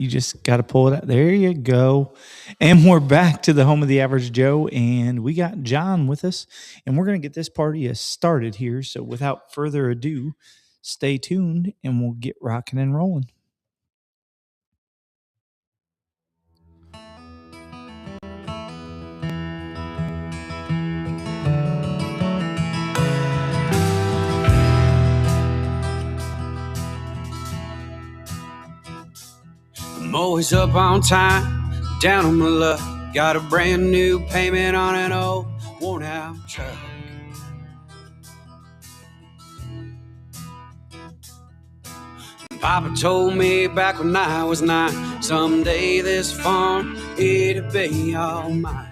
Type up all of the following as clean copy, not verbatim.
You just got to pull it out. There you go. And we're back to the home of the average Joe. And we got John with us. And we're going to get this party started here. So without further ado, stay tuned and we'll get rocking and rolling. I'm always up on time, down on my luck. Got a brand new payment on an old worn out truck. Papa told me back when I was 9, someday this farm, it'll be all mine.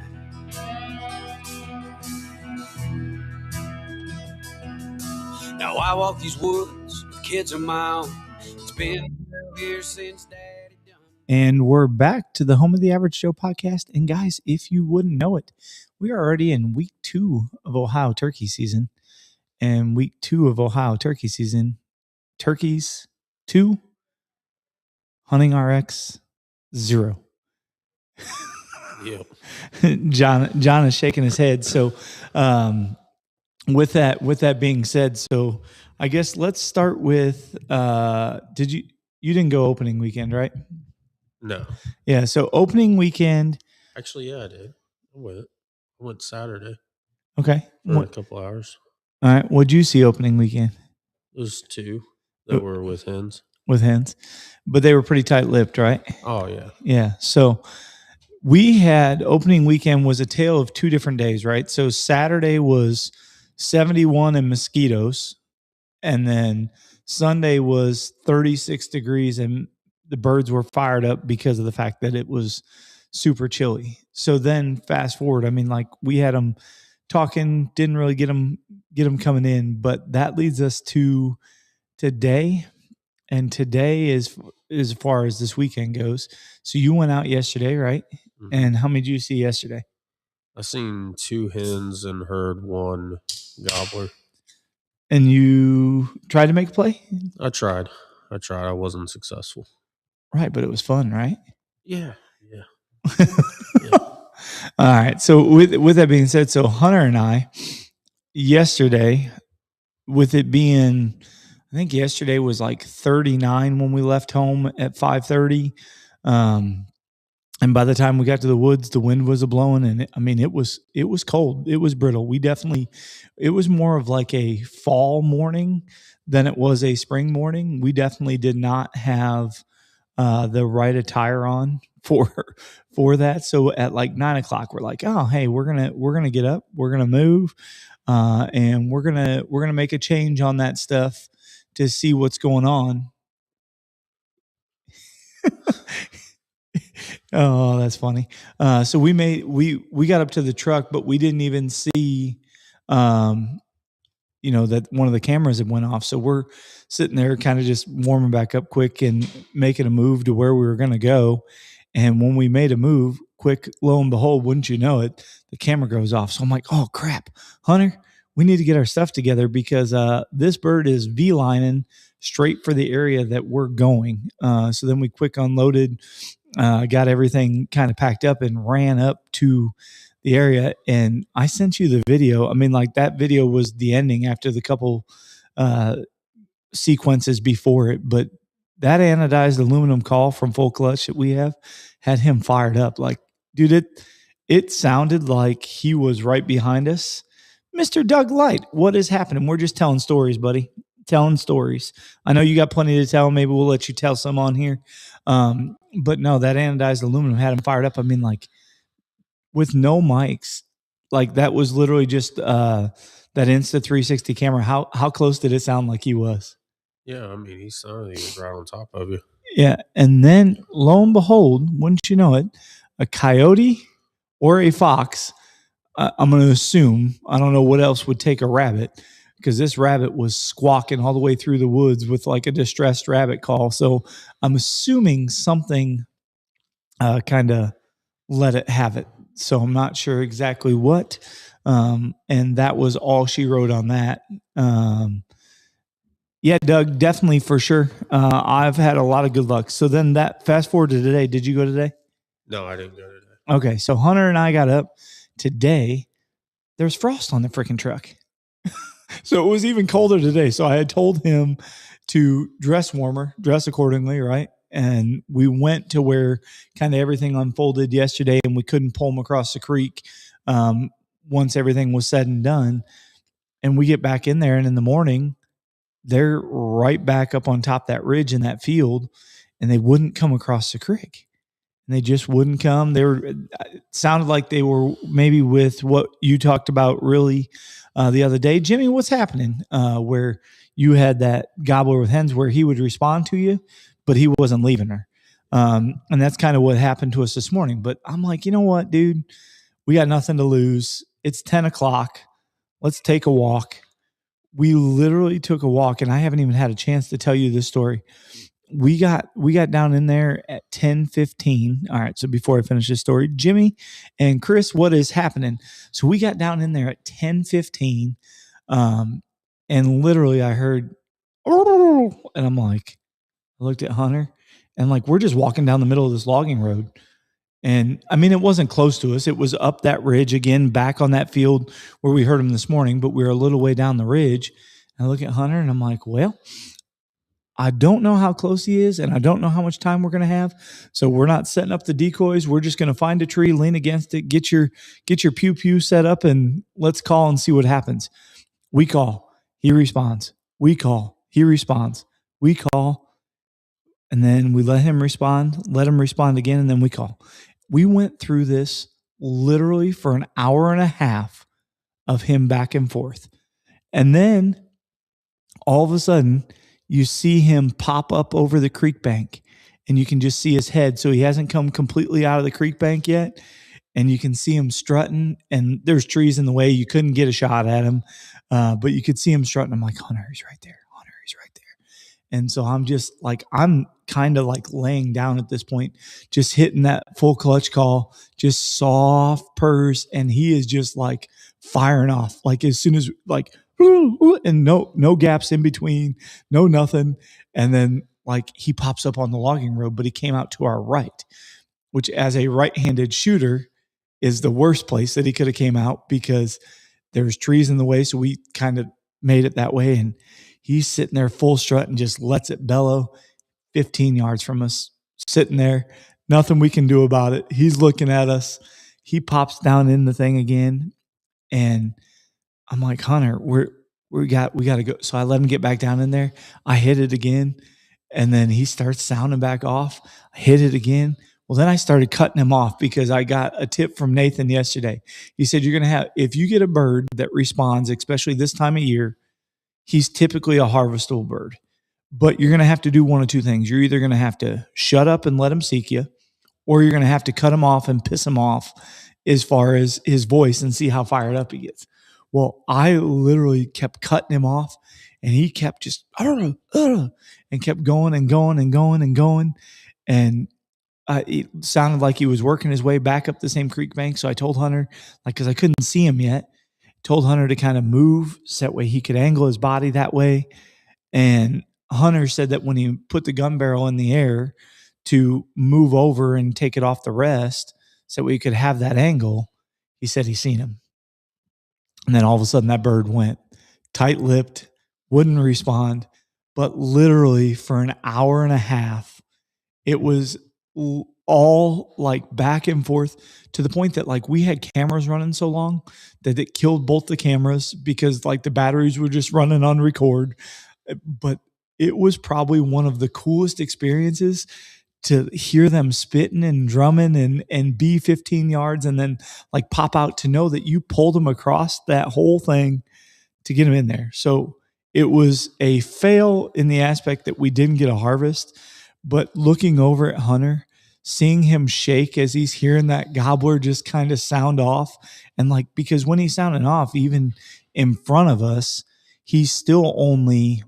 Now I walk these woods with kids of my own. It's been 12 years since Daddy done. And we're back to the home of the average Joe podcast. And guys, if you wouldn't know it, we are already in week 2 of Ohio turkey season. And week 2 of Ohio turkey season, turkeys 2, hunting RX 0. Yep. John is shaking his head. So with that being said, so I guess let's start with you didn't go opening weekend, right? No. Yeah, so opening weekend. Actually, yeah, I did. I went Saturday. Okay. For a couple hours. All right. What'd you see opening weekend? It was 2 that were with hens. With hens. But they were pretty tight-lipped, right? Oh, yeah. Yeah. So we had opening weekend was a tale of 2 different days, right? So Saturday was 71 and mosquitoes. And then Sunday was 36 degrees and the birds were fired up because of the fact that it was super chilly. So then fast forward, I mean, like we had them talking, didn't really get them coming in, but that leads us to today. And today is as far as this weekend goes. So you went out yesterday, right? Mm-hmm. And how many did you see yesterday? I seen 2 hens and heard 1 gobbler. And you tried to make a play? I tried. I wasn't successful. Right, but it was fun, right? Yeah. Yeah. All right. So with that being said, so Hunter and I yesterday, with it being, I think yesterday was like 39 when we left home at 5:30. And by the time we got to the woods, the wind was blowing, and it was cold. It was brittle. It was more of like a fall morning than it was a spring morning. We definitely did not have the right attire on for that. So at like 9:00, we're like, oh, hey, we're gonna get up, we're gonna move, and we're gonna make a change on that stuff to see what's going on. Oh, that's funny. So we got up to the truck, but we didn't even see, that one of the cameras had went off. So we're sitting there kind of just warming back up quick and making a move to where we were going to go. And when we made a move, quick, lo and behold, wouldn't you know it, the camera goes off. So I'm like, oh crap, Hunter, we need to get our stuff together because this bird is V-lining straight for the area that we're going. So then we quick unloaded, got everything kind of packed up and ran up to the area. And I sent you the video. I mean, like that video was the ending after the couple sequences before it. But that anodized aluminum call from Full Clutch that we have had him fired up. Like, dude, it sounded like he was right behind us. Mr. Doug Light, what is happening? We're just telling stories, buddy. Telling stories. I know you got plenty to tell. Maybe we'll let you tell some on here. But no, that anodized aluminum had him fired up. I mean, like with no mics, like that was literally just that Insta360 camera. How close did it sound like he was? Yeah, I mean, he sounded like he was right on top of you. Yeah, and then lo and behold, wouldn't you know it, a coyote or a fox, I'm going to assume, I don't know what else would take a rabbit, because this rabbit was squawking all the way through the woods with like a distressed rabbit call. So I'm assuming something kind of let it have it. So I'm not sure exactly what. And that was all she wrote on that. Yeah, Doug, definitely for sure. I've had a lot of good luck. So then that fast forward to today. Did you go today? No, I didn't go today. Okay, so Hunter and I got up today. There's frost on the freaking truck. So it was even colder today. So I had told him to dress warmer, dress accordingly, right? And we went to where kind of everything unfolded yesterday, and we couldn't pull him across the creek once everything was said and done. And we get back in there, and in the morning, they're right back up on top of that ridge in that field, and they wouldn't come across the creek. And they just wouldn't come. They were, it sounded like they were maybe with what you talked about really the other day. Jimmy, what's happening where you had that gobbler with hens where he would respond to you, but he wasn't leaving her. And that's kind of what happened to us this morning. But I'm like, you know what, dude? We got nothing to lose. It's 10 o'clock. Let's take a walk. We literally took a walk, and I haven't even had a chance to tell you this story. We got down in there at 10:15. All right, so before I finish this story, Jimmy and Chris, what is happening? So we got down in there at 10:15, and literally I heard, and I'm like, I looked at Hunter, and like we're just walking down the middle of this logging road. And I mean, it wasn't close to us. It was up that ridge again, back on that field where we heard him this morning, but we were a little way down the ridge. And I look at Hunter and I'm like, well, I don't know how close he is, and I don't know how much time we're going to have. So we're not setting up the decoys. We're just going to find a tree, lean against it, get your pew pew set up, and let's call and see what happens. We call, he responds. We call, he responds. We call, and then we let him respond again, and then we call. We went through this literally for an hour and a half of him back and forth. And then all of a sudden, you see him pop up over the creek bank, and you can just see his head. So he hasn't come completely out of the creek bank yet. And you can see him strutting, and there's trees in the way. You couldn't get a shot at him, but you could see him strutting. I'm like, Hunter, he's right there. Hunter, he's right there. And so I'm just like, I'm kind of like laying down at this point, just hitting that full clutch call, just soft purrs. And he is just like firing off, like as soon as like, and no gaps in between, no nothing. And then like he pops up on the logging road, but he came out to our right, which as a right-handed shooter is the worst place that he could have came out because there's trees in the way. So we kind of made it that way. And he's sitting there full strut and just lets it bellow 15 yards from us, sitting there, nothing we can do about it. He's looking at us. He pops down in the thing again. And I'm like, Hunter, we got to go. So I let him get back down in there. I hit it again. And then he starts sounding back off. I hit it again. Well, then I started cutting him off because I got a tip from Nathan yesterday. He said, you're going to have, if you get a bird that responds, especially this time of year, he's typically a harvestable bird. But you're going to have to do one of two things. You're either going to have to shut up and let him seek you, or you're going to have to cut him off and piss him off as far as his voice and see how fired up he gets. Well, I literally kept cutting him off, and he kept just and kept going and going and going and going. And it sounded like he was working his way back up the same creek bank. So I told Hunter, like, because I couldn't see him yet, told Hunter to kind of move so that way he could angle his body that way. And Hunter said that when he put the gun barrel in the air to move over and take it off the rest so we could have that angle, he said he seen him. And then all of a sudden that bird went tight-lipped, wouldn't respond. But literally for an hour and a half, it was all like back and forth to the point that like we had cameras running so long that it killed both the cameras because like the batteries were just running on record. But it was probably one of the coolest experiences to hear them spitting and drumming and be 15 yards and then like pop out to know that you pulled them across that whole thing to get them in there. So it was a fail in the aspect that we didn't get a harvest, but looking over at Hunter, seeing him shake as he's hearing that gobbler just kind of sound off. And like, because when he's sounding off, even in front of us, he's still only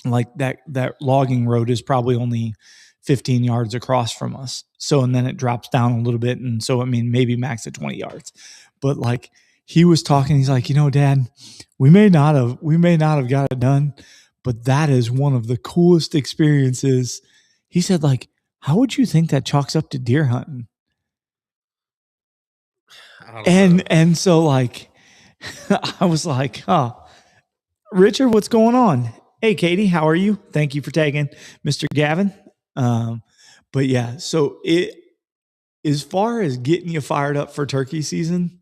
like that logging road is probably only 15 yards across from us. So, and then it drops down a little bit. And so, I mean, maybe max at 20 yards, but like he was talking, he's like, you know, Dad, we may not have got it done, but that is one of the coolest experiences. He said, like, how would you think that chalks up to deer hunting? I don't know. And so like I was like, oh, Richard, what's going on? Hey, Katie, how are you? Thank you for tagging Mr. Gavin. But yeah, so it, as far as getting you fired up for turkey season,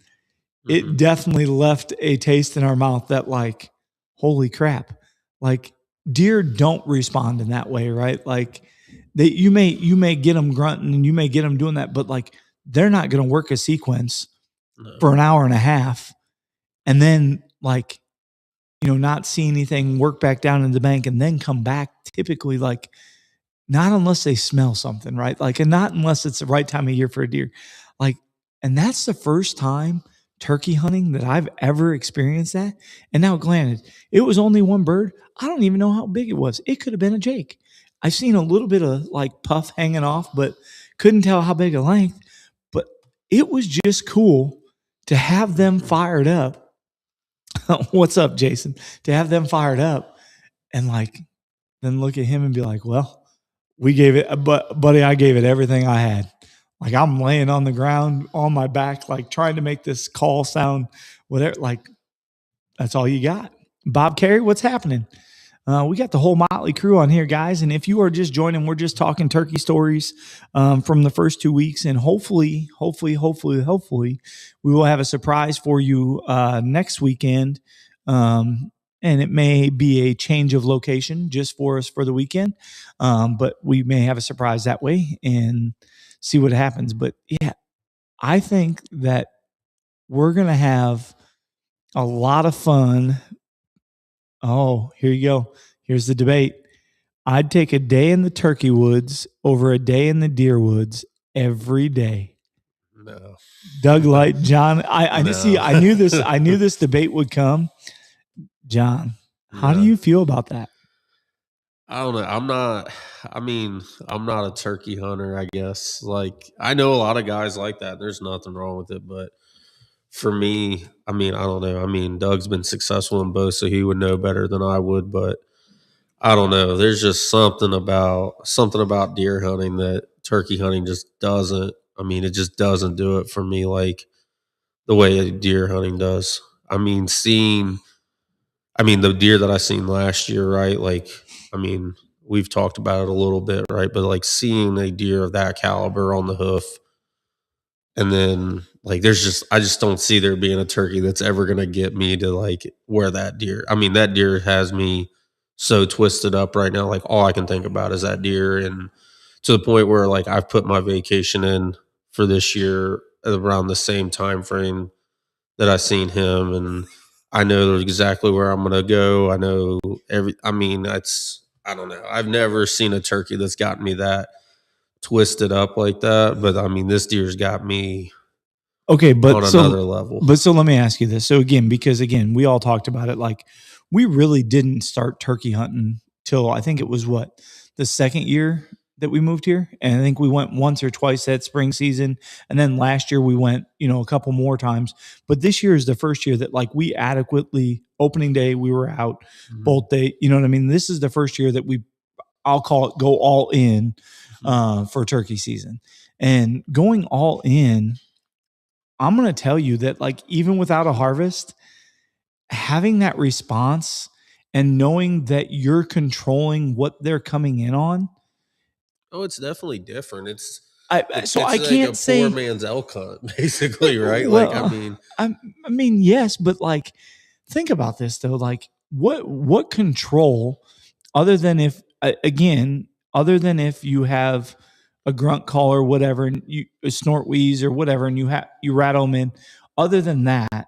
it definitely left a taste in our mouth that like, holy crap, like deer don't respond in that way, right? Like you may get them grunting and you may get them doing that, but like they're not going to work a sequence for an hour and a half and then like, not see anything, work back down in the bank and then come back typically, like not unless they smell something, right? Like, and not unless it's the right time of year for a deer. Like, and that's the first time turkey hunting that I've ever experienced that. And now, granted, it was only one bird. I don't even know how big it was. It could have been a jake. I've seen a little bit of like puff hanging off, but couldn't tell how big a length. But it was just cool to have them fired up. What's up, Jason? To have them fired up and like, then look at him and be like, well, we gave it, but buddy, I gave it everything I had. Like I'm laying on the ground on my back, like trying to make this call sound, whatever. Like that's all you got. Bob Carey, what's happening? We got the whole motley crew on here, guys. And if you are just joining, we're just talking turkey stories from the first 2 weeks. And hopefully, we will have a surprise for you next weekend. And it may be a change of location just for us for the weekend. But we may have a surprise that way and see what happens. But yeah, I think that we're going to have a lot of fun. Oh, here you go. Here's the debate. I'd take a day in the turkey woods over a day in the deer woods every day. No. Doug Light, John, I no. See, I knew this debate would come. John, how do you feel about that? I don't know. I'm not a turkey hunter, I guess. Like, I know a lot of guys like that. There's nothing wrong with it. But for me, I don't know. Doug's been successful in both, so he would know better than I would. But I don't know. There's just something about deer hunting that turkey hunting just doesn't. It just doesn't do it for me like the way deer hunting does. The deer that I seen last year, right? Like, we've talked about it a little bit, right? But like seeing a deer of that caliber on the hoof, and then like I just don't see there being a turkey that's ever gonna get me to like where that deer. That deer has me so twisted up right now. Like all I can think about is that deer, and to the point where like I've put my vacation in for this year around the same time frame that I seen him, and I know exactly where I'm gonna go. I know I don't know. I've never seen a turkey that's gotten me that twisted up like that. But this deer's got me but on another level. But so let me ask you this. So because we all talked about it. Like we really didn't start turkey hunting till I think it was the second year that we moved here. And I think we went once or twice that spring season. And then last year we went, a couple more times. But this year is the first year that like we adequately, opening day, we were out, bolt day, you know what I mean? This is the first year that I'll call it go all in for turkey season. And going all in, I'm going to tell you that like even without a harvest, having that response and knowing that you're controlling what they're coming in on. Oh, it's definitely different. It's I like can't say poor man's elk hunt, basically, right? Well, yes, but like, think about this though. Like, what control, other than if you have a grunt call or whatever, and you a snort wheeze or whatever, and you rattle them in. Other than that,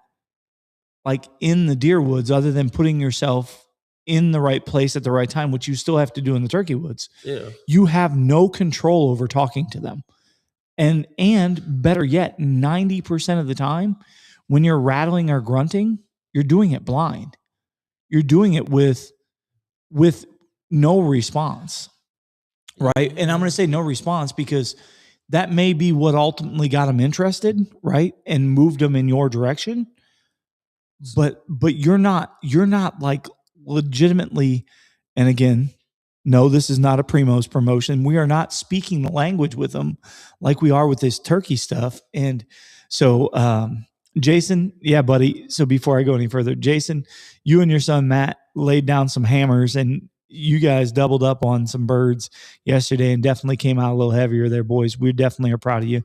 like in the deer woods, other than putting yourself in the right place at the right time, which you still have to do in the turkey woods. Yeah. You have no control over talking to them. And better yet, 90% of the time when you're rattling or grunting, you're doing it blind. You're doing it with no response. Right? And I'm going to say no response because that may be what ultimately got them interested, right? And moved them in your direction. But you're not like legitimately And again, no, this is not a Primos promotion. We are not speaking the language with them like we are with this turkey stuff. And so, Jason, yeah, buddy. So before I go any further, Jason, you and your son Matt laid down some hammers, and you guys doubled up on some birds yesterday, and definitely came out a little heavier there, boys. We definitely are proud of you.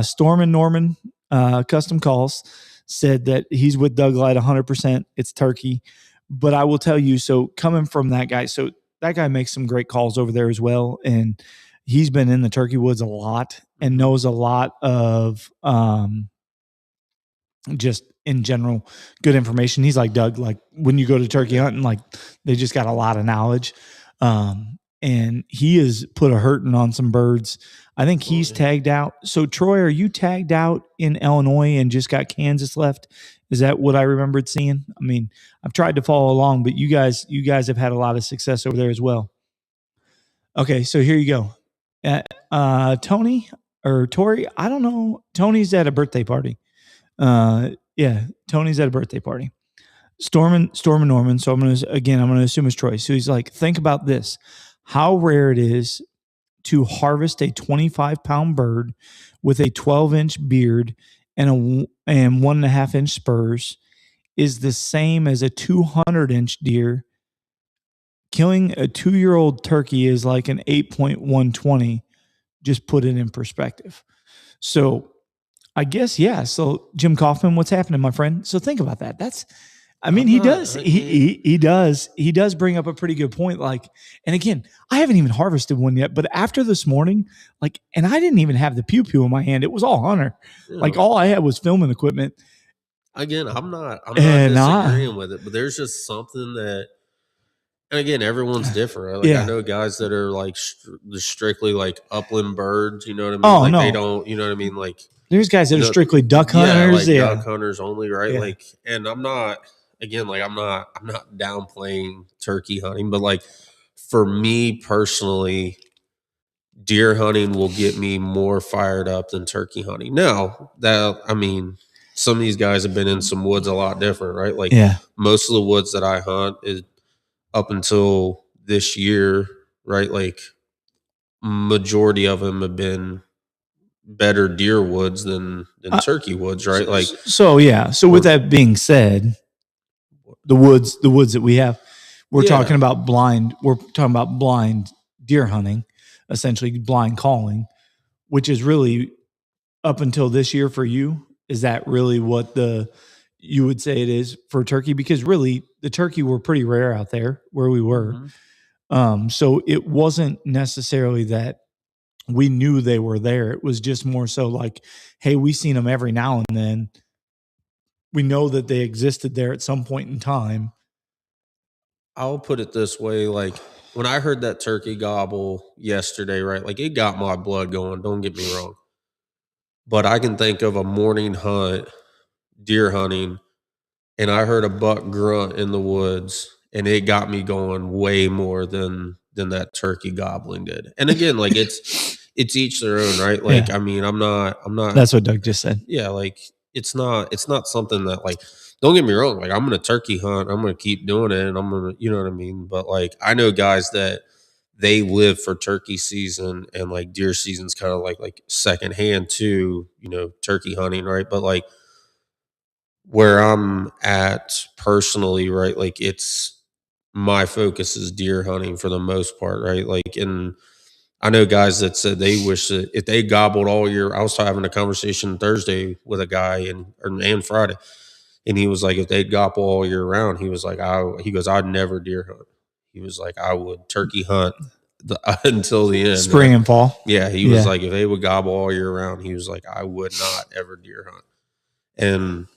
Storm and Norman, Custom Calls, said that he's with Doug Light 100%. It's turkey. But I will tell you, so coming from that guy, so that guy makes some great calls over there as well. And he's been in the turkey woods a lot and knows a lot of just in general good information. He's like, Doug, like when you go to turkey hunting, like they just got a lot of knowledge. And he has put a hurting on some birds. I think he's tagged out. So Troy, are you tagged out in Illinois and just got Kansas left? Is that what I remembered seeing? I mean, I've tried to follow along, but you guys have had a lot of success over there as well. Okay, so here you go. Tony or Tori, I don't know. Tony's at a birthday party. Yeah, Tony's at a birthday party. Storm and Norman. So I'm gonna assume it's Troy. So he's like, think about this: how rare it is to harvest a 25-pound bird with a 12-inch beard and 1.5-inch spurs is the same as a 200-inch deer. Killing a 2-year-old turkey is like an 8.120. Just put it in perspective. So I guess, yeah. So Jim Kaufman, what's happening, my friend? So think about that. He does bring up a pretty good point. Like, and again, I haven't even harvested one yet, but after this morning, like, and I didn't even have the pew-pew in my hand. It was all hunter. Yeah. Like all I had was filming equipment. Again, I'm not disagreeing with it, but there's just something that, and again, everyone's different. Right? Like I know guys that are like strictly like upland birds. You know what I mean? Oh, like no. They don't. You know what I mean? Like there's guys that are strictly duck hunters. Duck hunters only, right? Yeah. Like, and I'm not. Again, like I'm not downplaying turkey hunting, but like for me personally, deer hunting will get me more fired up than turkey hunting. Now that some of these guys have been in some woods a lot different, right? Like most of the woods that I hunt is up until this year, right? Like majority of them have been better deer woods than turkey woods, right? Like so with that being said, the woods that we have, we're talking about blind deer hunting, essentially blind calling, which is really up until this year for you. Is that really what you would say it is for turkey? Because really the turkey were pretty rare out there where we were. Mm-hmm. So it wasn't necessarily that we knew they were there. It was just more so like, hey, we seen them every now and then. We know that they existed there at some point in time. I'll put it this way. Like when I heard that turkey gobble yesterday, right? Like it got my blood going. Don't get me wrong. But I can think of a morning hunt, deer hunting, and I heard a buck grunt in the woods and it got me going way more than that turkey gobbling did. And again, like it's each their own, right? Like, I'm not, that's what Doug just said. Yeah. Like it's not something that like, don't get me wrong. Like I'm going to turkey hunt. I'm going to keep doing it. And I'm going to, you know what I mean? But like, I know guys that they live for turkey season and like deer season's kind of like secondhand to, turkey hunting. Right. But like where I'm at personally, right. Like my focus is deer hunting for the most part. Right. Like, and I know guys that said they wish that if they gobbled all year. I was having a conversation Thursday with a guy and Friday. And he was like, if they'd gobble all year round, he was like, I'd never deer hunt. He was like, I would turkey hunt until the end. Spring and fall. Yeah. He was like, if they would gobble all year round, he was like, I would not ever deer hunt. And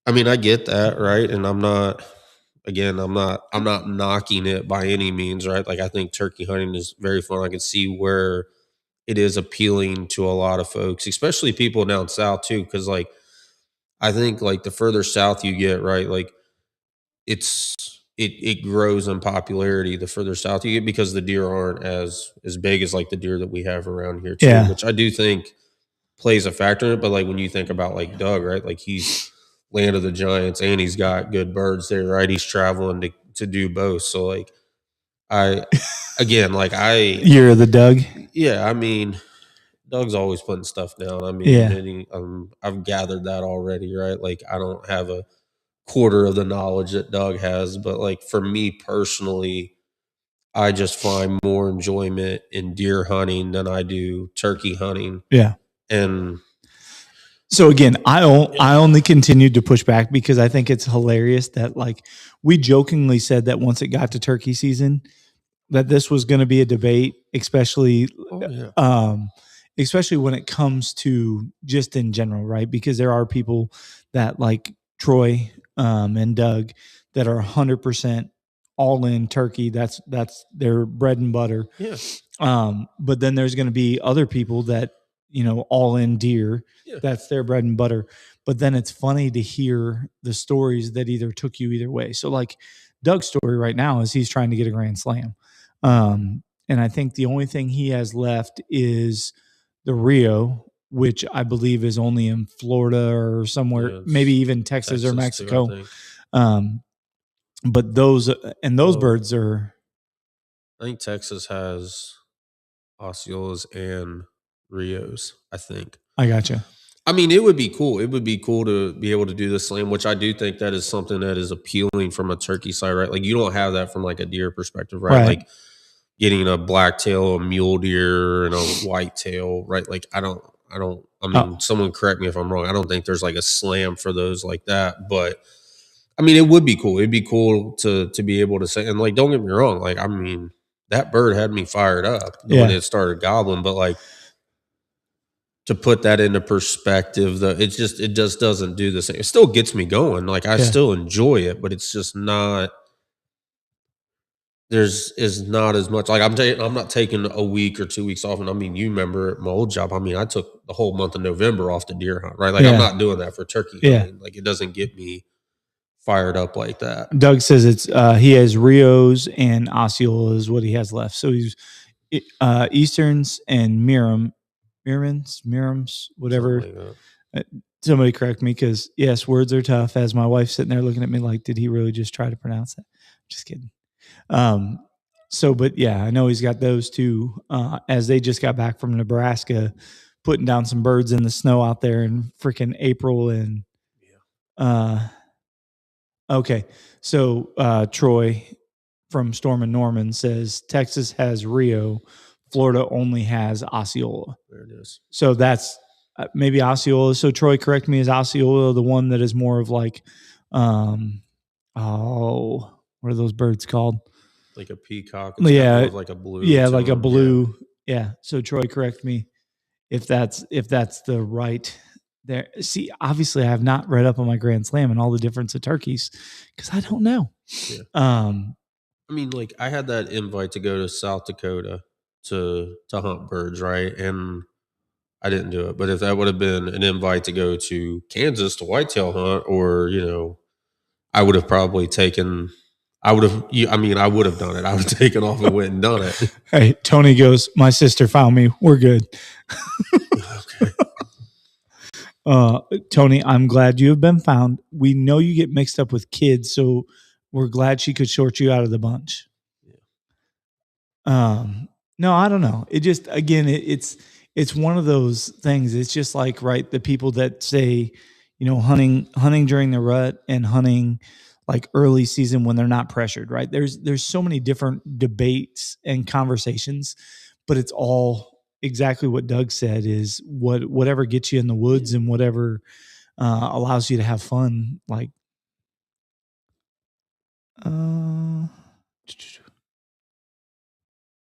I get that. Right. And I'm not knocking it by any means. Right. Like I think turkey hunting is very fun. I can see where it is appealing to a lot of folks, especially people down south too. Cause like, I think like the further south you get, right, like it grows in popularity the further south you get because the deer aren't as big as like the deer that we have around here too, which I do think plays a factor in it. But like when you think about like Doug, right, like he's land of the giants and he's got good birds there, right? He's traveling to do both. So like You're the Doug. Yeah, I mean, Doug's always putting stuff down. I mean, Yeah. I've gathered that already, right? Like, I don't have a quarter of the knowledge that Doug has, but like for me personally, I just find more enjoyment in deer hunting than I do turkey hunting. Yeah. And so again, I only continued to push back because I think it's hilarious that like we jokingly said that once it got to turkey season that this was going to be a debate, especially especially when it comes to just in general, right? Because there are people that like Troy and Doug that are 100% all in turkey. That's their bread and butter. Yeah. But then there's going to be other people that, you know, all in deer. Yeah. That's their bread and butter. But then it's funny to hear the stories that either took you either way. So like Doug's story right now is he's trying to get a grand slam. And I think the only thing he has left is the Rio, which I believe is only in Florida or somewhere, maybe even Texas or Mexico. Too, but those birds are. I think Texas has Osceolas and Rios, I think. I gotcha. I mean, it would be cool. It would be cool to be able to do the slam, which I do think that is something that is appealing from a turkey side, right? Like you don't have that from like a deer perspective, right? Like getting a blacktail, a mule deer, and a whitetail, right? Like I mean, someone correct me if I'm wrong. I don't think there's like a slam for those like that, but I mean, it would be cool. It'd be cool to be able to say, and like, don't get me wrong. Like, I mean, that bird had me fired up when it started gobbling, but like to put that into perspective, it just doesn't do the same. It still gets me going. Like I still enjoy it, but it's just not. Is not as much like I'm not taking a week or 2 weeks off. And I mean, you remember at my old job, I mean, I took the whole month of November off to deer hunt, right? Like I'm not doing that for turkey hunting. Like it doesn't get me fired up like that. Doug says it's he has Rios and Osceola is what he has left. So he's Easterns and Mirams, whatever. Somebody correct me because yes, words are tough. As my wife's sitting there looking at me like, did he really just try to pronounce that? Just kidding. But yeah, I know he's got those two. As they just got back from Nebraska, putting down some birds in the snow out there in freaking April and okay. So Troy from Storm and Norman says Texas has Rio, Florida only has Osceola. There it is. So that's maybe Osceola. So Troy, correct me, is Osceola the one that is more of like, what are those birds called? Like a peacock. It's like a blue. Yeah, like a blue. Yeah. So Troy, correct me if that's the right there. See, obviously I have not read up on my Grand Slam and all the difference of turkeys because I don't know. Yeah. I mean, like I had that invite to go to South Dakota to hunt birds, right? And I didn't do it. But if that would have been an invite to go to Kansas to whitetail hunt, or, you know, I would have probably taken, I would have done it. I would have taken off and went and done it. Hey, Tony goes, my sister found me. We're good. Okay. Tony, I'm glad you have been found. We know you get mixed up with kids, so we're glad she could short you out of the bunch. Yeah. No, I don't know. It just, again, it's one of those things. It's just like, right, the people that say, you know, hunting during the rut and hunting like early season when they're not pressured, right? There's so many different debates and conversations, but it's all exactly what Doug said is whatever gets you in the woods and whatever allows you to have fun. Like,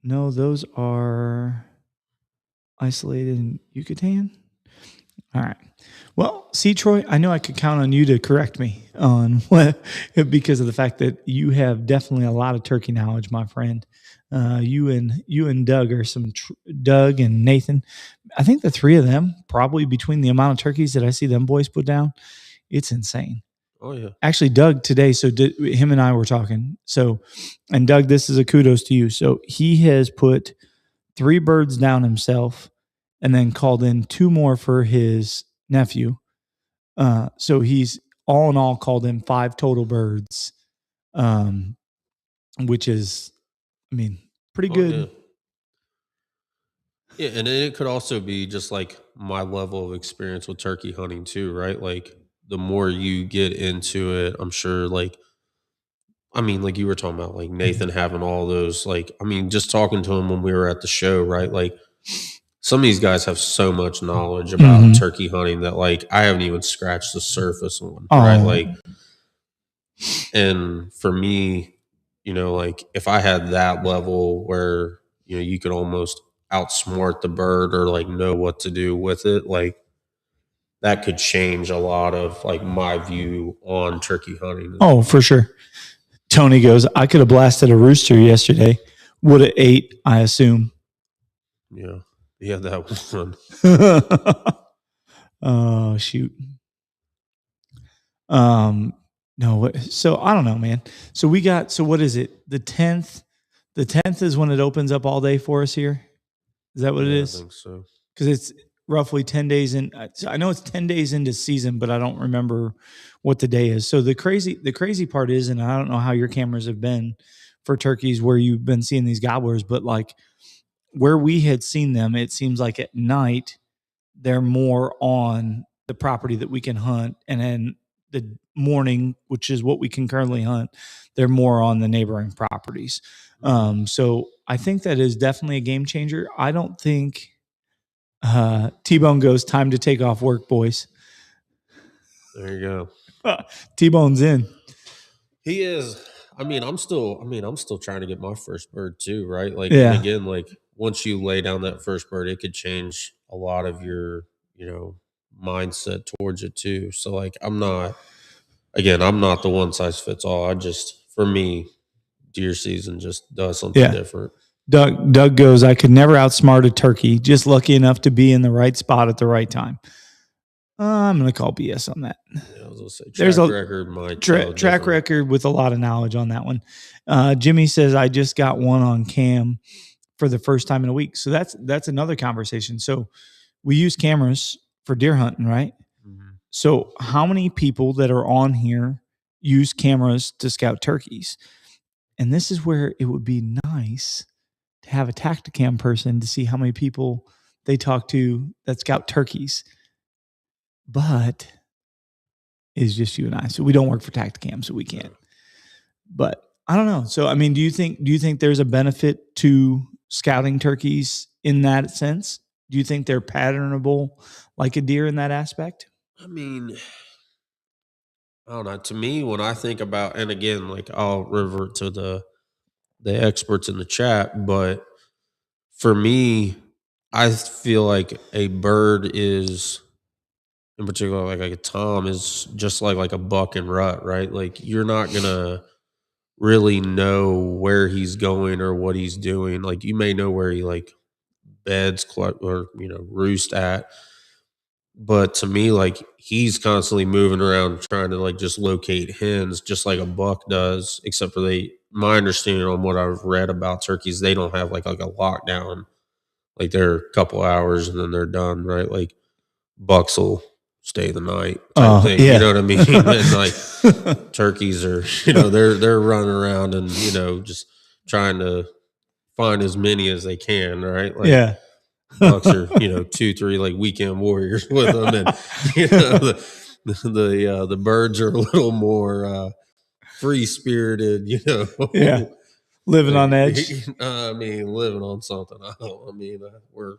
no, those are isolated in Yucatan. All right. Well, see, Troy, I know I could count on you to correct me on what, because of the fact that you have definitely a lot of turkey knowledge, my friend. You and Doug are Doug and Nathan. I think the three of them, probably between the amount of turkeys that I see them boys put down, it's insane. Oh yeah. Actually, Doug today, him and I were talking. So, and Doug, this is a kudos to you. So he has put 3 birds down himself and then called in 2 more for his nephew. So he's all in all called in 5 total birds, which is I mean, pretty good. Yeah. Yeah, and then it could also be just like my level of experience with turkey hunting too, right? Like the more you get into it, I'm sure like I mean, like you were talking about like Nathan having all those like I mean, just talking to him when we were at the show, right? Like some of these guys have so much knowledge about turkey hunting that like I haven't even scratched the surface on, right? Like and for me, like if I had that level where, you could almost outsmart the bird or like know what to do with it, like that could change a lot of like my view on turkey hunting. Oh, for sure. Tony goes, I could have blasted a rooster yesterday. Would have ate, I assume. Yeah. Yeah, that one. Oh, shoot. No, so I don't know, man. So what is it? The 10th? The 10th is when it opens up all day for us here. Is that what it is? I think so. Because it's roughly 10 days in. I know it's 10 days into season, but I don't remember what the day is. So the crazy part is, and I don't know how your cameras have been for turkeys where you've been seeing these gobblers, but like where we had seen them, it seems like at night they're more on the property that we can hunt, and then the morning, which is what we can currently hunt, they're more on the neighboring properties. So I think that is definitely a game changer. I don't think T-Bone goes, time to take off work, boys. There you go. T-Bone's in. He is. I'm still trying to get my first bird too, right? Like, Yeah. and again, like once you lay down that first bird, it could change a lot of your, mindset towards it too. So like, I'm not the one size fits all. For me, deer season just does something different. Doug goes, I could never outsmart a turkey. Just lucky enough to be in the right spot at the right time. I'm going to call BS on that. Yeah, I was going to say there's a record track record with a lot of knowledge on that one. Jimmy says, I just got one on cam for the first time in a week. So that's another conversation. So we use cameras for deer hunting, right? Mm-hmm. So how many people that are on here use cameras to scout turkeys? And this is where it would be nice to have a Tacticam person to see how many people they talk to that scout turkeys. But it's just you and I. So we don't work for Tacticam, so we can't. But I don't know. So I mean, do you think there's a benefit to scouting turkeys in that sense? Do you think they're patternable like a deer in that aspect? I mean, I don't know. To me, when I think about, and again, like I'll revert to the experts in the chat, but for me, I feel like a bird is, in particular, like a tom is just like a buck and rut, right? Like you're not gonna really know where he's going or what he's doing. Like you may know where he like beds or roost at, but to me, like he's constantly moving around trying to like just locate hens, just like a buck does. Except for my understanding on what I've read about turkeys, they don't have like a lockdown. Like they're a couple hours and then they're done, right? Like bucks will stay the night type thing. Yeah. You know what I mean? And like turkeys are, they're running around and, just trying to find as many as they can, right? Like, yeah. Bucks are, 2-3 like weekend warriors with them. And, the birds are a little more free spirited, Yeah. Living on edge. Living on something. We're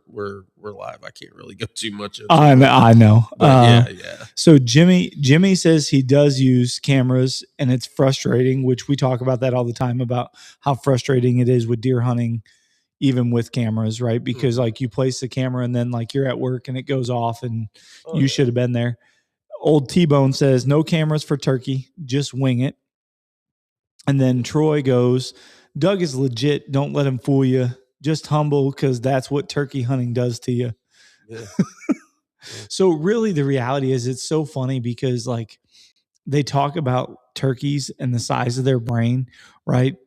live. I can't really go too much into I know. But yeah. So Jimmy says he does use cameras and it's frustrating, which we talk about that all the time about how frustrating it is with deer hunting, even with cameras, right? Because like you place the camera and then like you're at work and it goes off and you should have been there. Old T-Bone says no cameras for turkey, just wing it. And then Troy goes, Doug is legit. Don't let him fool you. Just humble because that's what turkey hunting does to you. Yeah. So really the reality is it's so funny because like they talk about turkeys and the size of their brain, right?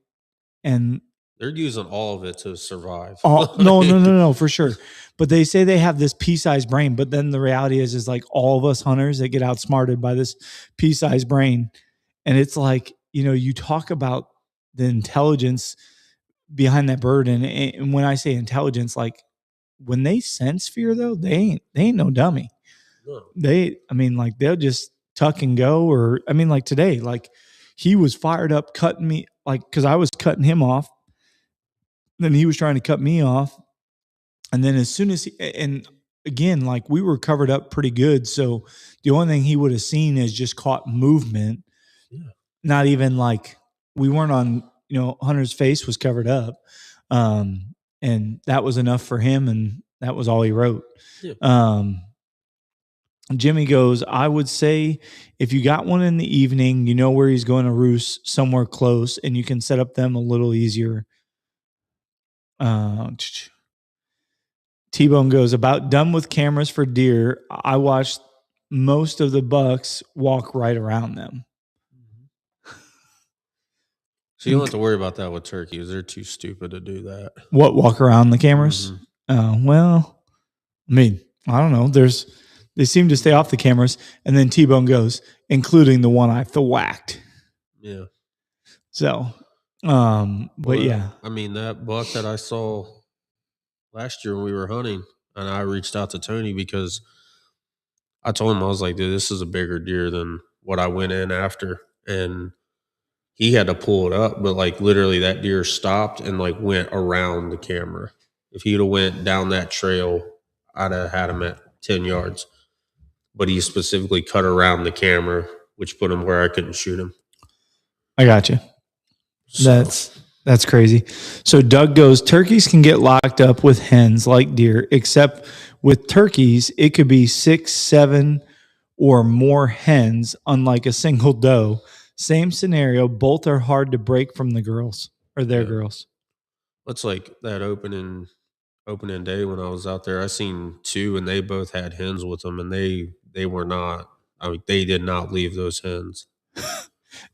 And they're using all of it to survive. No, for sure. But they say they have this pea-sized brain, but then the reality is like all of us hunters that get outsmarted by this pea-sized brain. And it's like, you talk about the intelligence behind that bird. And when I say intelligence, like when they sense fear, though, they ain't no dummy. No. Like they'll just tuck and go. Or like today, like he was fired up cutting me, like because I was cutting him off, then he was trying to cut me off, and then as soon as and again, like we were covered up pretty good, so the only thing he would have seen is just caught movement. Yeah. Not even like we weren't on, Hunter's face was covered up. And that was enough for him, and that was all he wrote. Yeah. Jimmy goes, I would say if you got one in the evening, you know where he's going to roost somewhere close, and you can set up them a little easier. T-Bone goes, about done with cameras for deer. I watched most of the bucks walk right around them. So you don't have to worry about that with turkeys. They're too stupid to do that. What, walk around the cameras? Well, I don't know. They seem to stay off the cameras. And then T-Bone goes, including the one I thwacked. Yeah. So, but yeah. That buck that I saw last year when we were hunting, and I reached out to Tony because I told him, I was like, dude, this is a bigger deer than what I went in after. And he had to pull it up, but like literally that deer stopped and like went around the camera. If he'd have went down that trail, I'd have had him at 10 yards. But he specifically cut around the camera, which put him where I couldn't shoot him. I got you. So, that's crazy. So Doug goes, turkeys can get locked up with hens like deer, except with turkeys, it could be 6, 7, or more hens, unlike a single doe. Same scenario. Both are hard to break from the girls or their girls. It's like that opening day when I was out there. I seen 2, and they both had hens with them, and they were not. They did not leave those hens.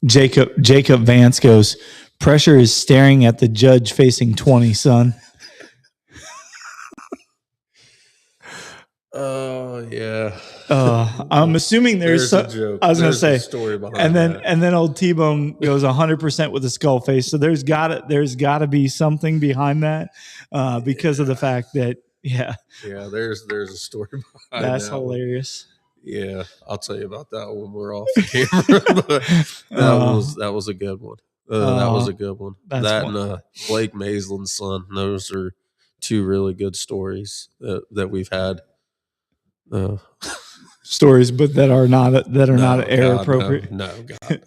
Jacob Vance goes, pressure is staring at the judge facing 20, son. Oh yeah. I'm assuming there's a joke. I was going to say a story behind and then old T-Bone goes 100% with a skull face. So there's gotta be something behind that, because of the fact that there's a story behind that's hilarious. Yeah, I'll tell you about that when we're off the camera. But that was a good one. That was a good one. That and Blake Maislin's son. Those are 2 really good stories that we've had. Stories, but that are not air appropriate. No, God.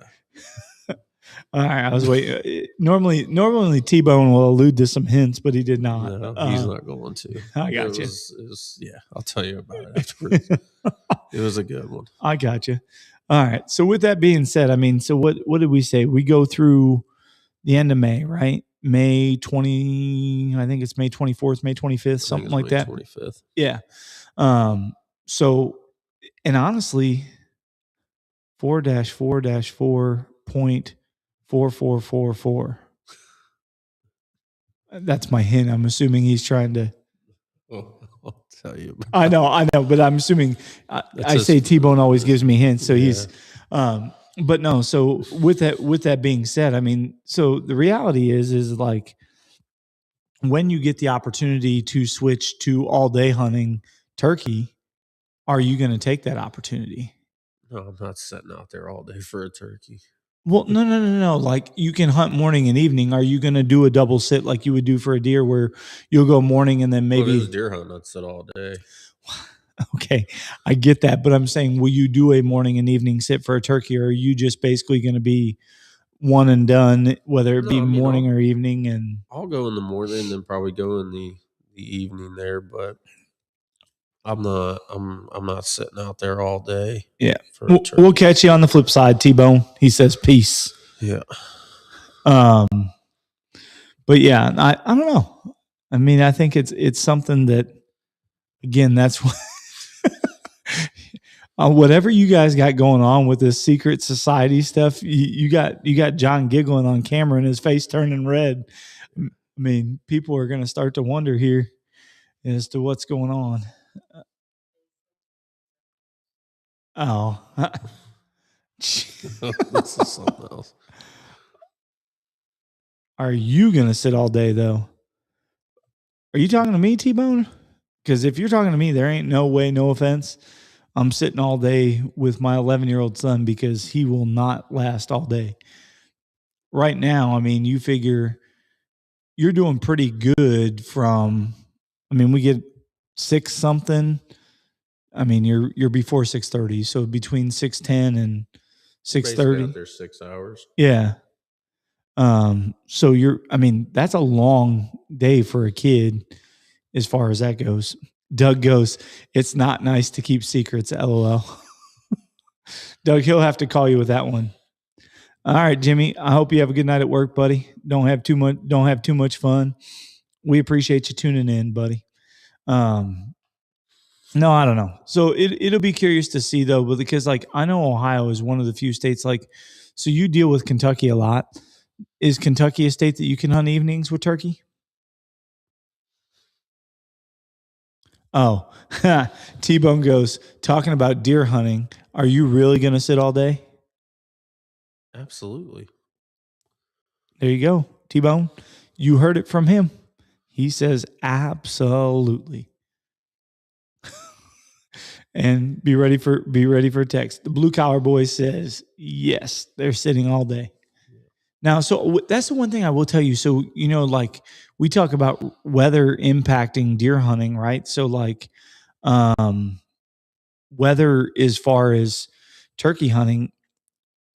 All right, I was waiting. Normally T-Bone will allude to some hints, but he did not. No, he's not going to. I got you. I'll tell you about it afterwards. It was a good one. I got you. All right. So with that being said, so what did we say? We go through the end of May, right? May 20. I think it's May 24th, May 25th, something like that. 25th. Yeah. So, and honestly, 4-4-4.4444. That's my hint. I'm assuming he's trying to. I'll tell you. I know, but I'm assuming. I say T-Bone always gives me hints, so he's. But no. So with that being said, so the reality is like when you get the opportunity to switch to all day hunting turkey, are you going to take that opportunity? No, I'm not sitting out there all day for a turkey. Well, no. Like you can hunt morning and evening. Are you going to do a double sit like you would do for a deer where you'll go morning and then maybe... Well, if it's deer hunt, I'd sit all day. Okay, I get that. But I'm saying, will you do a morning and evening sit for a turkey, or are you just basically going to be one and done, whether it be morning or evening? And I'll go in the morning and then probably go in the evening there, but I'm not sitting out there all day. Yeah. We'll catch you on the flip side, T-Bone. He says peace. Yeah. But yeah, I don't know. I think it's something that, again, that's what whatever you guys got going on with this secret society stuff, you got John giggling on camera and his face turning red. People are going to start to wonder here as to what's going on. Oh, this is something else. Are you going to sit all day, though? Are you talking to me, T-Bone? Because if you're talking to me, there ain't no way, no offense. I'm sitting all day with my 11-year-old son because he will not last all day. Right now, I mean, you figure you're doing pretty good from, I mean, we get 6 something. I mean, you're before 6:30, so between 6:10 and 6:30. Out there 6 hours. Yeah. So I mean, that's a long day for a kid as far as that goes. Doug goes, it's not nice to keep secrets, LOL. Doug, he'll have to call you with that one. All right, Jimmy, I hope you have a good night at work, buddy. Don't have too much fun. We appreciate you tuning in, buddy. No, I don't know. So it'll be curious to see though, but because like I know Ohio is one of the few states like, so you deal with Kentucky a lot. Is Kentucky a state that you can hunt evenings with turkey? Oh, T-Bone goes, talking about deer hunting. Are you really going to sit all day? Absolutely. There you go, T-Bone. You heard it from him. He says absolutely. And be ready for a text. The Blue Collar Boy says yes, they're sitting all day. Now, so that's the one thing I will tell you. So, you know, like we talk about weather impacting deer hunting, right? So like weather as far as turkey hunting,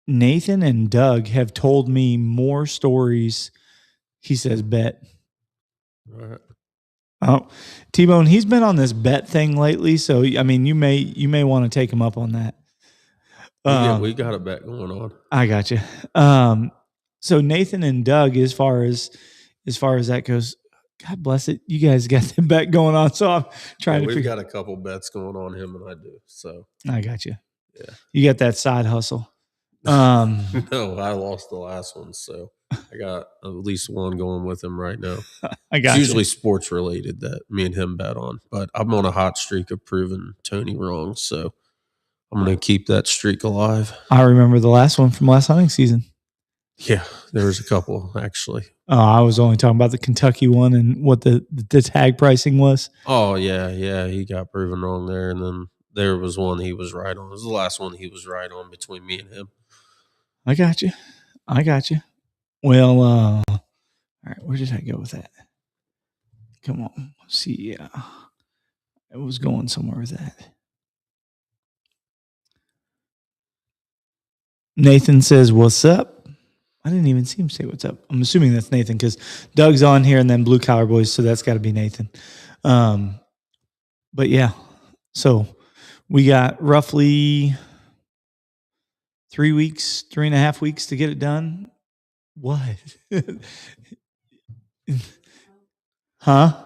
Nathan and Doug have told me more stories. He says bet. Right. Oh, T-Bone, he's been on this bet thing lately. So, I mean, you may want to take him up on that. We got a bet going on. I got you. So Nathan and Doug, as far as that goes, God bless it. You guys got the bet going on. So I'm trying to we've figure. Got a couple bets going on, him and I do. So I got you. Yeah. You got that side hustle. No, I lost the last one. So I got at least one going with him right now. I got It's usually sports related that me and him bet on, but I'm on a hot streak of proving Tony wrong. So I'm going to keep that streak alive. I remember the last one from last hunting season. Yeah, there was a couple actually. Oh, I was only talking about the Kentucky one and what the tag pricing was. Oh yeah, he got proven wrong there, and then there was one he was right on. It was the last one he was right on between me and him. I got you. Well, all right, where did I go with that? Come on, see, yeah, I was going somewhere with that. Nathan says, "What's up?" I didn't even see him say what's up. I'm assuming that's Nathan because Doug's on here and then Blue Collar Boys, so that's got to be Nathan. But yeah, so we got roughly 3.5 weeks to get it done. What? Huh?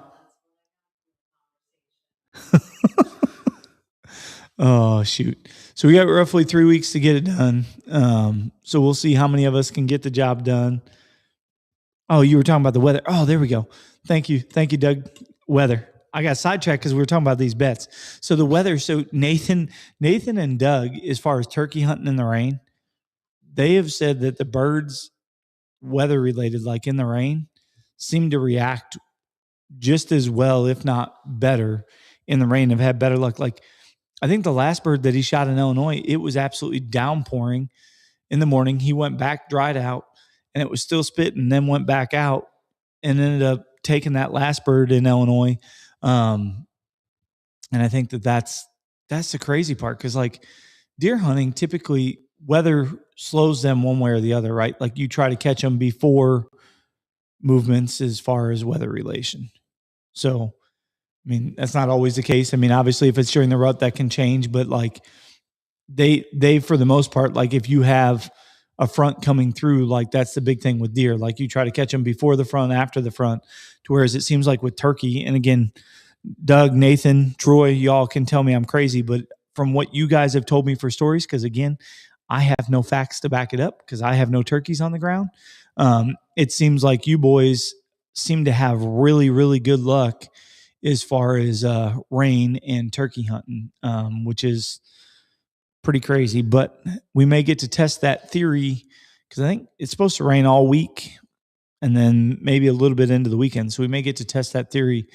Oh, shoot. So we got roughly 3 weeks to get it done. So we'll see how many of us can get the job done. Oh, you were talking about the weather. Oh, there we go. Thank you, Doug. Weather. I got sidetracked because we were talking about these bets. So the weather. So Nathan and Doug, as far as turkey hunting in the rain, they have said that the birds, weather related, like in the rain, seem to react just as well, if not better, in the rain. Have had better luck. Like I think the last bird that he shot in Illinois, it was absolutely downpouring in the morning. He went back, dried out, and it was still spitting, then went back out and ended up taking that last bird in Illinois. And I think that's the crazy part because like deer hunting, typically weather slows them one way or the other, right? Like you try to catch them before movements as far as weather relation. So, I mean, that's not always the case. I mean, obviously if it's during the rut that can change, but like they for the most part, like if you have a front coming through, like that's the big thing with deer. Like you try to catch them before the front, after the front, to whereas it seems like with turkey, and again, Doug, Nathan, Troy, y'all can tell me I'm crazy, but from what you guys have told me for stories, because again, I have no facts to back it up because I have no turkeys on the ground. It seems like you boys seem to have really, really good luck as far as rain and turkey hunting, which is pretty crazy. But we may get to test that theory because I think it's supposed to rain all week and then maybe a little bit into the weekend. So we may get to test that theory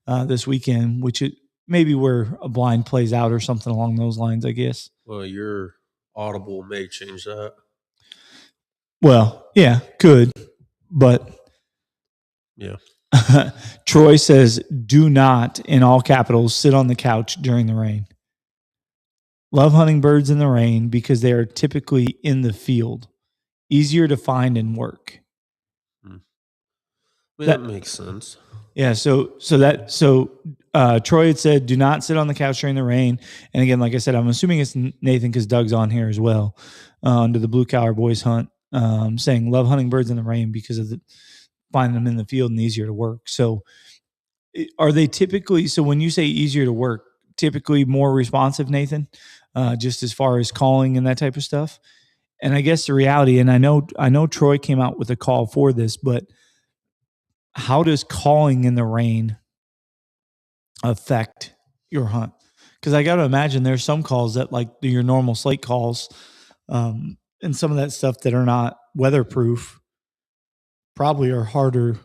this weekend, which it maybe where a blind plays out or something along those lines, I guess. Well, your audible may change that. Well, yeah, could, but yeah. Troy says, do not, in all capitals, sit on the couch during the rain. Love hunting birds in the rain because they are typically in the field, easier to find and work. That makes sense. Yeah. So Troy had said, do not sit on the couch during the rain. And again, like I said, I'm assuming it's Nathan because Doug's on here as well under the Blue Collar Boys Hunt, saying love hunting birds in the rain because of finding them in the field and easier to work. So are they typically, so when you say easier to work, typically more responsive, Nathan, just as far as calling and that type of stuff? And I guess the reality, and I know Troy came out with a call for this, but how does calling in the rain affect your hunt? Because I got to imagine there's some calls that like your normal slate calls and some of that stuff that are not weatherproof probably are harder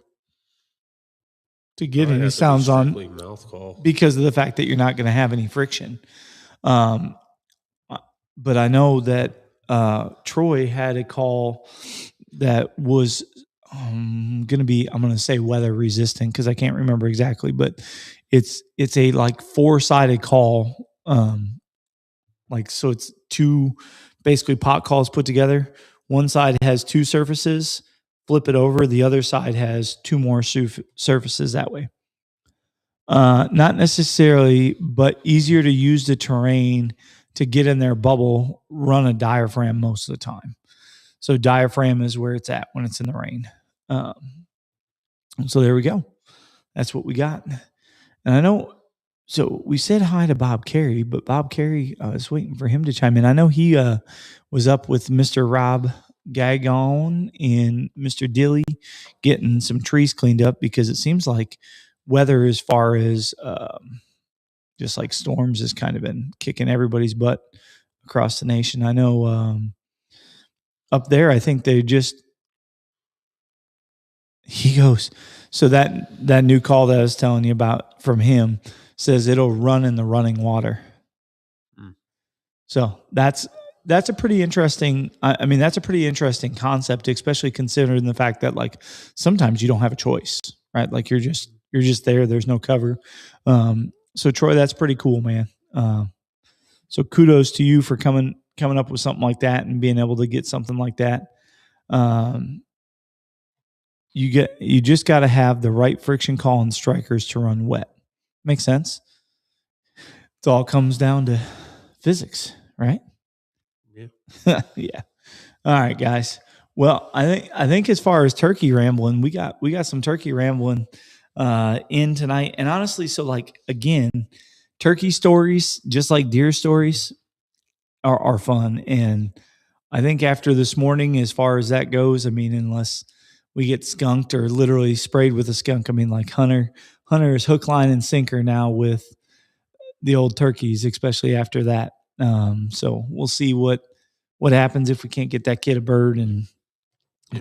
to get any sounds on mouth call because of the fact that you're not going to have any friction. But I know that Troy had a call that was going to be, I'm going to say weather resistant because I can't remember exactly, but it's a like 4-sided call. So it's 2 basically pot calls put together. One side has 2 surfaces, flip it over. The other side has 2 more surfaces that way. Not necessarily, but easier to use the terrain to get in their bubble, run a diaphragm most of the time. So diaphragm is where it's at when it's in the rain. So there we go. That's what we got. And I know, so we said hi to Bob Carey, but Bob Carey, I was waiting for him to chime in. I know he was up with Mr. Rob Gagon and Mr. Dilly getting some trees cleaned up because it seems like weather as far as just like storms has kind of been kicking everybody's butt across the nation. I know up there, I think they just, he goes, so that new call that I was telling you about from him says it'll run in the running water. So that's a pretty interesting, I mean, that's a pretty interesting concept, especially considering the fact that like sometimes you don't have a choice, right? Like you're just there. There's no cover. So Troy, that's pretty cool, man. So kudos to you for coming up with something like that and being able to get something like that. You just got to have the right friction call and strikers to run wet. Makes sense. It all comes down to physics, right? Yeah. Yeah. All right, guys. Well, I think as far as turkey rambling, we got some turkey rambling in tonight. And honestly, so like again, turkey stories, just like deer stories, are fun. And I think after this morning, as far as that goes, I mean, unless we get skunked or literally sprayed with a skunk, I mean, like Hunter is hook, line, and sinker now with the old turkeys, especially after that. So we'll see what happens if we can't get that kid a bird, and we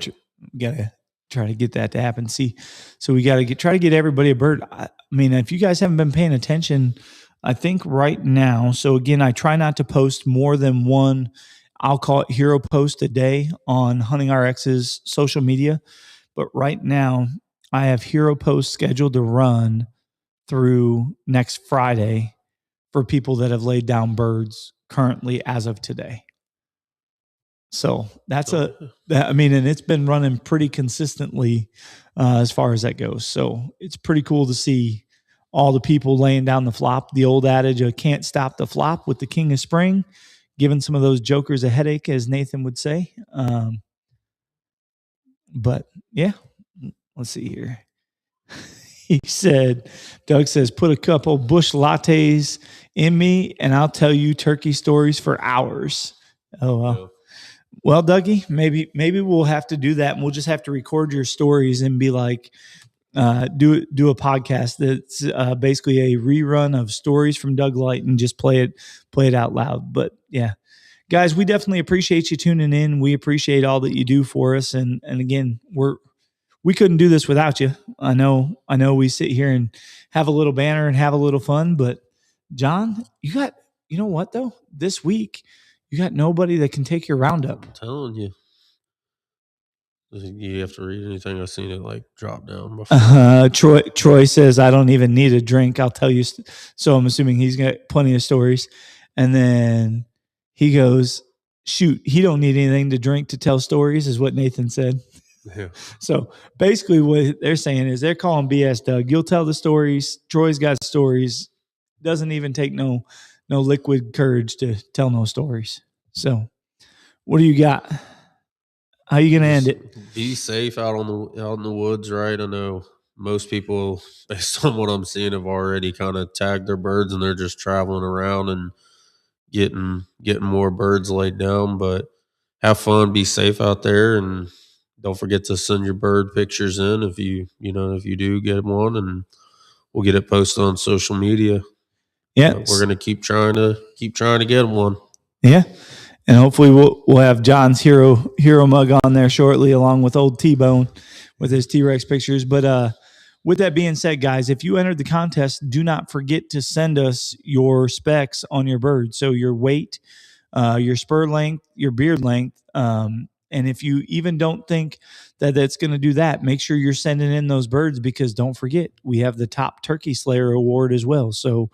gotta try to get that to happen. So we gotta try to get everybody a bird. I mean, if you guys haven't been paying attention, I think right now. So again, I try not to post more than one, I'll call it hero post a day on Hunting RX's social media. But right now, I have hero posts scheduled to run through next Friday for people that have laid down birds currently as of today. So that's and it's been running pretty consistently as far as that goes. So it's pretty cool to see all the people laying down the flop. The old adage, can't stop the flop with the king of spring, giving some of those jokers a headache, as Nathan would say. But yeah, let's see here. Doug says, put a couple bush lattes in me and I'll tell you turkey stories for hours. Oh, well. Well, Dougie, maybe we'll have to do that, and we'll just have to record your stories and be like, do a podcast that's basically a rerun of stories from Doug Light and just play it out loud. But yeah, guys, we definitely appreciate you tuning in. We appreciate all that you do for us, and again, we're we couldn't do this without you. I know we sit here and have a little banter and have a little fun, but John, you know what though? This week, you got nobody that can take your roundup. I'm telling you. You have to read anything? I've seen it like drop down before. Troy says, I don't even need a drink. I'll tell you. So I'm assuming he's got plenty of stories. And then he goes, shoot, he don't need anything to drink to tell stories is what Nathan said. Yeah. So basically what they're saying is they're calling BS, Doug. You'll tell the stories. Troy's got stories. Doesn't even take no liquid courage to tell no stories. So what do you got? How you gonna end it? Be safe out in the woods, right? I know most people, based on what I'm seeing, have already kind of tagged their birds and they're just traveling around and getting more birds laid down. But have fun, be safe out there, and don't forget to send your bird pictures in if you do get one, and we'll get it posted on social media. Yeah, we're gonna keep trying to get one. Yeah. And hopefully we'll have John's hero mug on there shortly, along with old T-Bone with his T-Rex pictures. But with that being said, guys, if you entered the contest, do not forget to send us your specs on your bird. So your weight, your spur length, your beard length. And if you even don't think that that's going to do that, make sure you're sending in those birds, because don't forget, we have the Top Turkey Slayer Award as well. So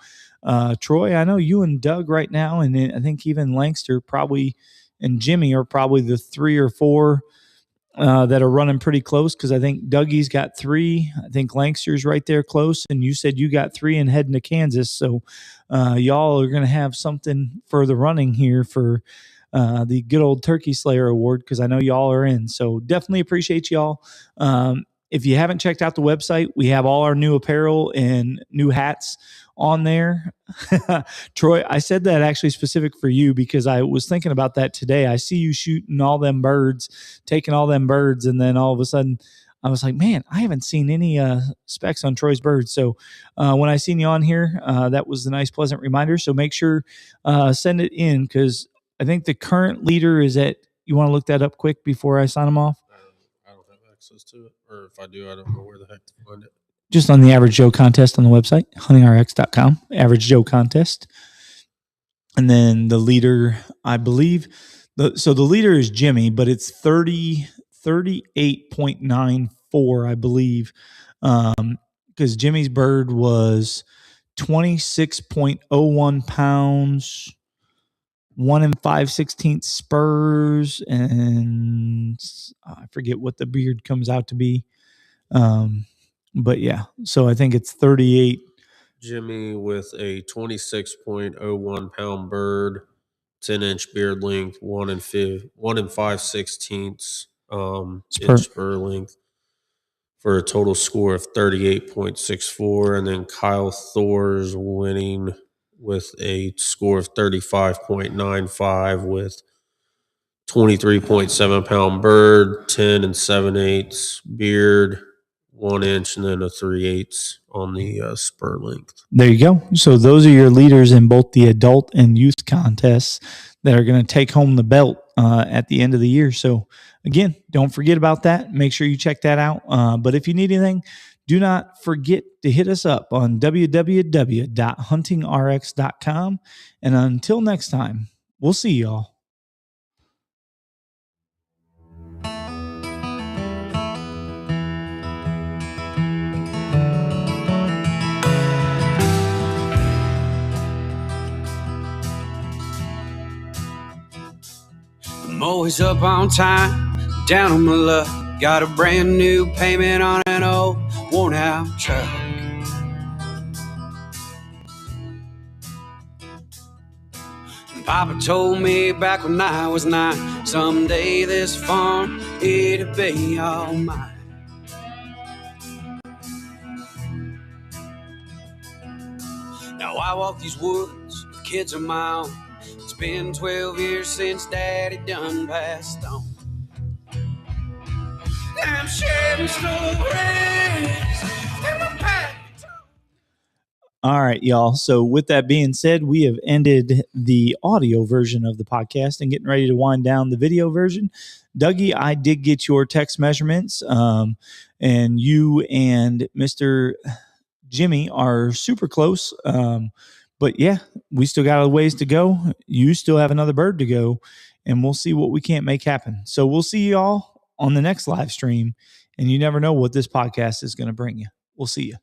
Troy, I know you and Doug right now, and I think even Langster probably and Jimmy are probably the 3 or 4 that are running pretty close, because I think Dougie's got 3. I think Langster's right there close, and you said you got 3 and heading to Kansas. So y'all are going to have something for the running here for the good old Turkey Slayer Award, because I know y'all are in. So definitely appreciate y'all. If you haven't checked out the website, we have all our new apparel and new hats on there. Troy, I said that actually specific for you, because I was thinking about that today. I see you shooting all them birds, taking all them birds, and then all of a sudden I was like, man, I haven't seen any specs on Troy's birds. So when I seen you on here, that was a nice, pleasant reminder. So make sure send it in, because I think the current leader is at, you want to look that up quick before I sign them off? I don't have access to it, or if I do, I don't know where the heck to find it. Just on the Average Joe contest on the website, huntingrx.com, Average Joe contest. And then the leader, I believe, so the leader is Jimmy, but it's 38.94, I believe, because Jimmy's bird was 26.01 pounds, 1 5/16 spurs, and I forget what the beard comes out to be. But yeah, so I think it's 38. Jimmy with a 26.01 pound bird, 10-inch beard length, 1 5/16 inch spur length, for a total score of 38.64. And then Kyle Thor's winning with a score of 35.95 with 23.7 pound bird, 10 7/8 beard, 1 inch, and then a 3/8 on the spur length. There you go. So those are your leaders in both the adult and youth contests that are going to take home the belt at the end of the year. So again, don't forget about that. Make sure you check that out. But if you need anything, do not forget to hit us up on www.huntingrx.com. And until next time, we'll see y'all. I'm always up on time, down on my luck. Got a brand new payment on an old worn out truck. Papa told me back when I was 9, someday this farm, it'll be all mine. Now I walk these woods with kids of my own. It's been 12 years since Daddy done passed on. I'm sharing stories in my pack. All right, y'all. So with that being said, we have ended the audio version of the podcast and getting ready to wind down the video version. Dougie, I did get your text measurements, and you and Mr. Jimmy are super close. But yeah, we still got a ways to go. You still have another bird to go, and we'll see what we can't make happen. So we'll see y'all on the next live stream, and you never know what this podcast is going to bring you. We'll see you.